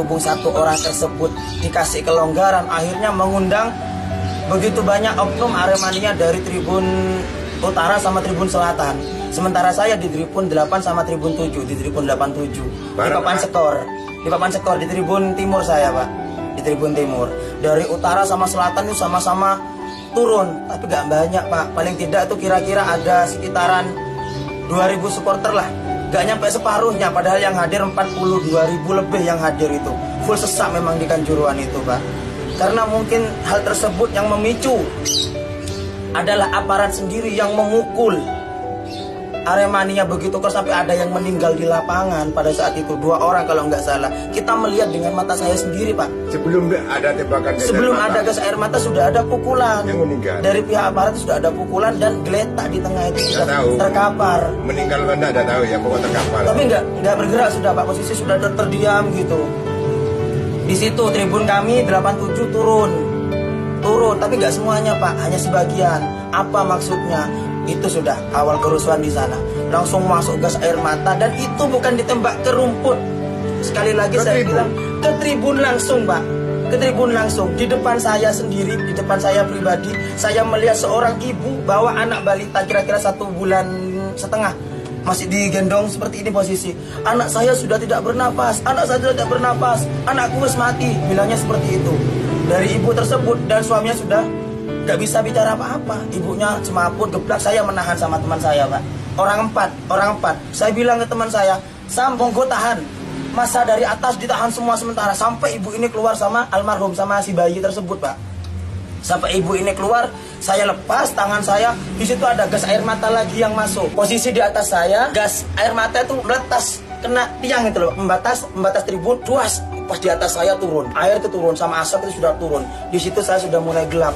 Hubung satu orang tersebut dikasih kelonggaran, akhirnya mengundang begitu banyak oknum Aremania dari Tribun Utara sama Tribun Selatan. Sementara saya di Tribun 8 sama Tribun 7, di Tribun 87. Di papan skor. Di papan skor di Tribun Timur saya, Pak. Di Tribun Timur. Dari Utara sama Selatan itu sama-sama turun, tapi gak banyak, Pak. Paling tidak tuh kira-kira ada sekitaran 2.000 supporter lah. Gak nyampe separuhnya, padahal yang hadir 42.000 lebih yang hadir itu. Full sesak memang di Kanjuruhan itu, Pak. Karena mungkin hal tersebut yang memicu adalah aparat sendiri yang memukul Aremania begitu keras sampai ada yang meninggal di lapangan pada saat itu. 2 orang kalau nggak salah. Kita melihat dengan mata saya sendiri, Pak. Sebelum ada tembakan gas Sebelum ada gas air mata sudah ada pukulan. Yang meninggal. Dari pihak aparat sudah ada pukulan dan geletak di tengah itu sudah terkapar. Meninggal enggak ada tahu ya, pokoknya terkapar. Tapi nggak bergerak sudah, Pak. Posisi sudah terdiam gitu. Di situ tribun kami 87 turun, tapi nggak semuanya, Pak, hanya sebagian. Apa maksudnya? Itu sudah awal kerusuhan di sana. Langsung masuk gas air mata dan itu bukan ditembak ke rumput. Sekali lagi saya bilang ke tribun langsung, Pak. Ke tribun langsung. Di depan saya sendiri, di depan saya pribadi, saya melihat seorang ibu bawa anak balita kira-kira 1,5 bulan. Masih digendong seperti ini posisi. Anak saya sudah tidak bernafas, anak saya sudah tidak bernafas, anakku harus mati, bilangnya seperti itu. Dari ibu tersebut dan suaminya sudah gak bisa bicara apa-apa. Ibunya semaput, geblak, saya menahan sama teman saya, Pak. Orang empat. Saya bilang ke teman saya, Sam, monggo tahan. Masa dari atas ditahan semua sementara sampai ibu ini keluar sama almarhum, sama si bayi tersebut, Pak. Sampai ibu ini keluar, saya lepas tangan saya, di situ ada gas air mata lagi yang masuk. Posisi di atas saya, gas air mata itu meletas kena tiang itu loh, membatas tribun, duas. Pas di atas saya turun, air itu turun sama asap itu sudah turun. Di situ saya sudah mulai gelap.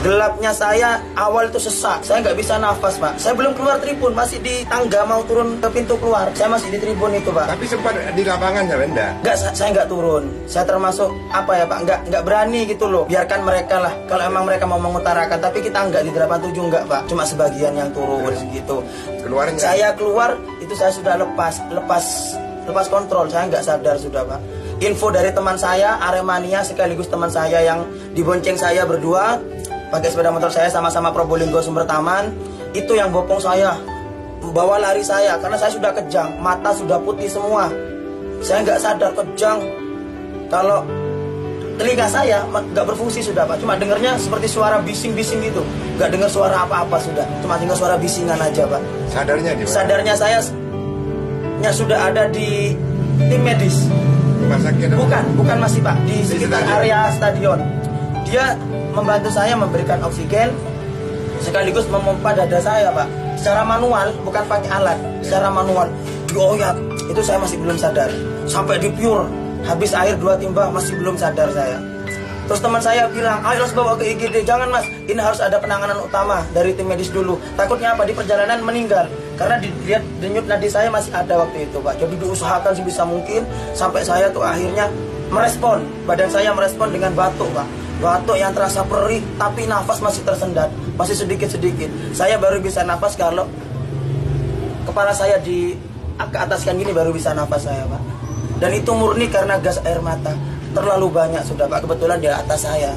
Gelapnya saya awal itu sesak, saya nggak bisa nafas, Pak. Saya belum keluar tribun, masih di tangga mau turun ke pintu keluar. Saya masih di tribun itu, Pak. Tapi sempat di lapangan ya, Benda? Nggak, saya nggak turun. Saya termasuk apa ya, Pak? Nggak berani gitu loh. Biarkan mereka lah. Kalau emang mereka mau mengutarakan, tapi kita nggak di 87 nggak, Pak. Cuma sebagian yang turun gitu. Keluarnya? Saya keluar itu saya sudah lepas kontrol. Saya nggak sadar sudah, Pak. Info dari teman saya Aremania sekaligus teman saya yang dibonceng saya berdua. Pakai sepeda motor saya sama-sama Probolinggo Sumber Taman. Itu yang bopong saya, bawa lari saya karena saya sudah kejang, mata sudah putih semua. Saya nggak sadar kejang. Kalau telinga saya nggak berfungsi sudah, Pak. Cuma dengarnya seperti suara bising-bising gitu. Nggak dengar suara apa-apa sudah. Cuma dengar suara bisingan aja, Pak. Sadarnya di mana? Sadarnya saya sudah ada di tim medis. Rumah sakit? Bukan masih, Pak, di sekitar stadion. area stadion. Dia membantu saya memberikan oksigen sekaligus memompa dada saya, Pak, secara manual, bukan pakai alat, secara manual. Dioyak, itu saya masih belum sadar. Sampai di pure, habis air 2 timba masih belum sadar saya. Terus teman saya bilang, ayo harus bawa ke IGD. Jangan, Mas, ini harus ada penanganan utama dari tim medis dulu. Takutnya apa, di perjalanan meninggal. Karena dilihat denyut nadi saya masih ada waktu itu, Pak. Jadi diusahakan sebisa mungkin sampai saya tuh akhirnya merespon. Badan saya merespon dengan batuk, Pak. Batuk yang terasa perih, tapi nafas masih tersendat, masih sedikit-sedikit. Saya baru bisa nafas kalau kepala saya di ke ataskan gini, baru bisa nafas saya, Pak. Dan itu murni karena gas air mata. Terlalu banyak sudah, Pak. Kebetulan di atas saya.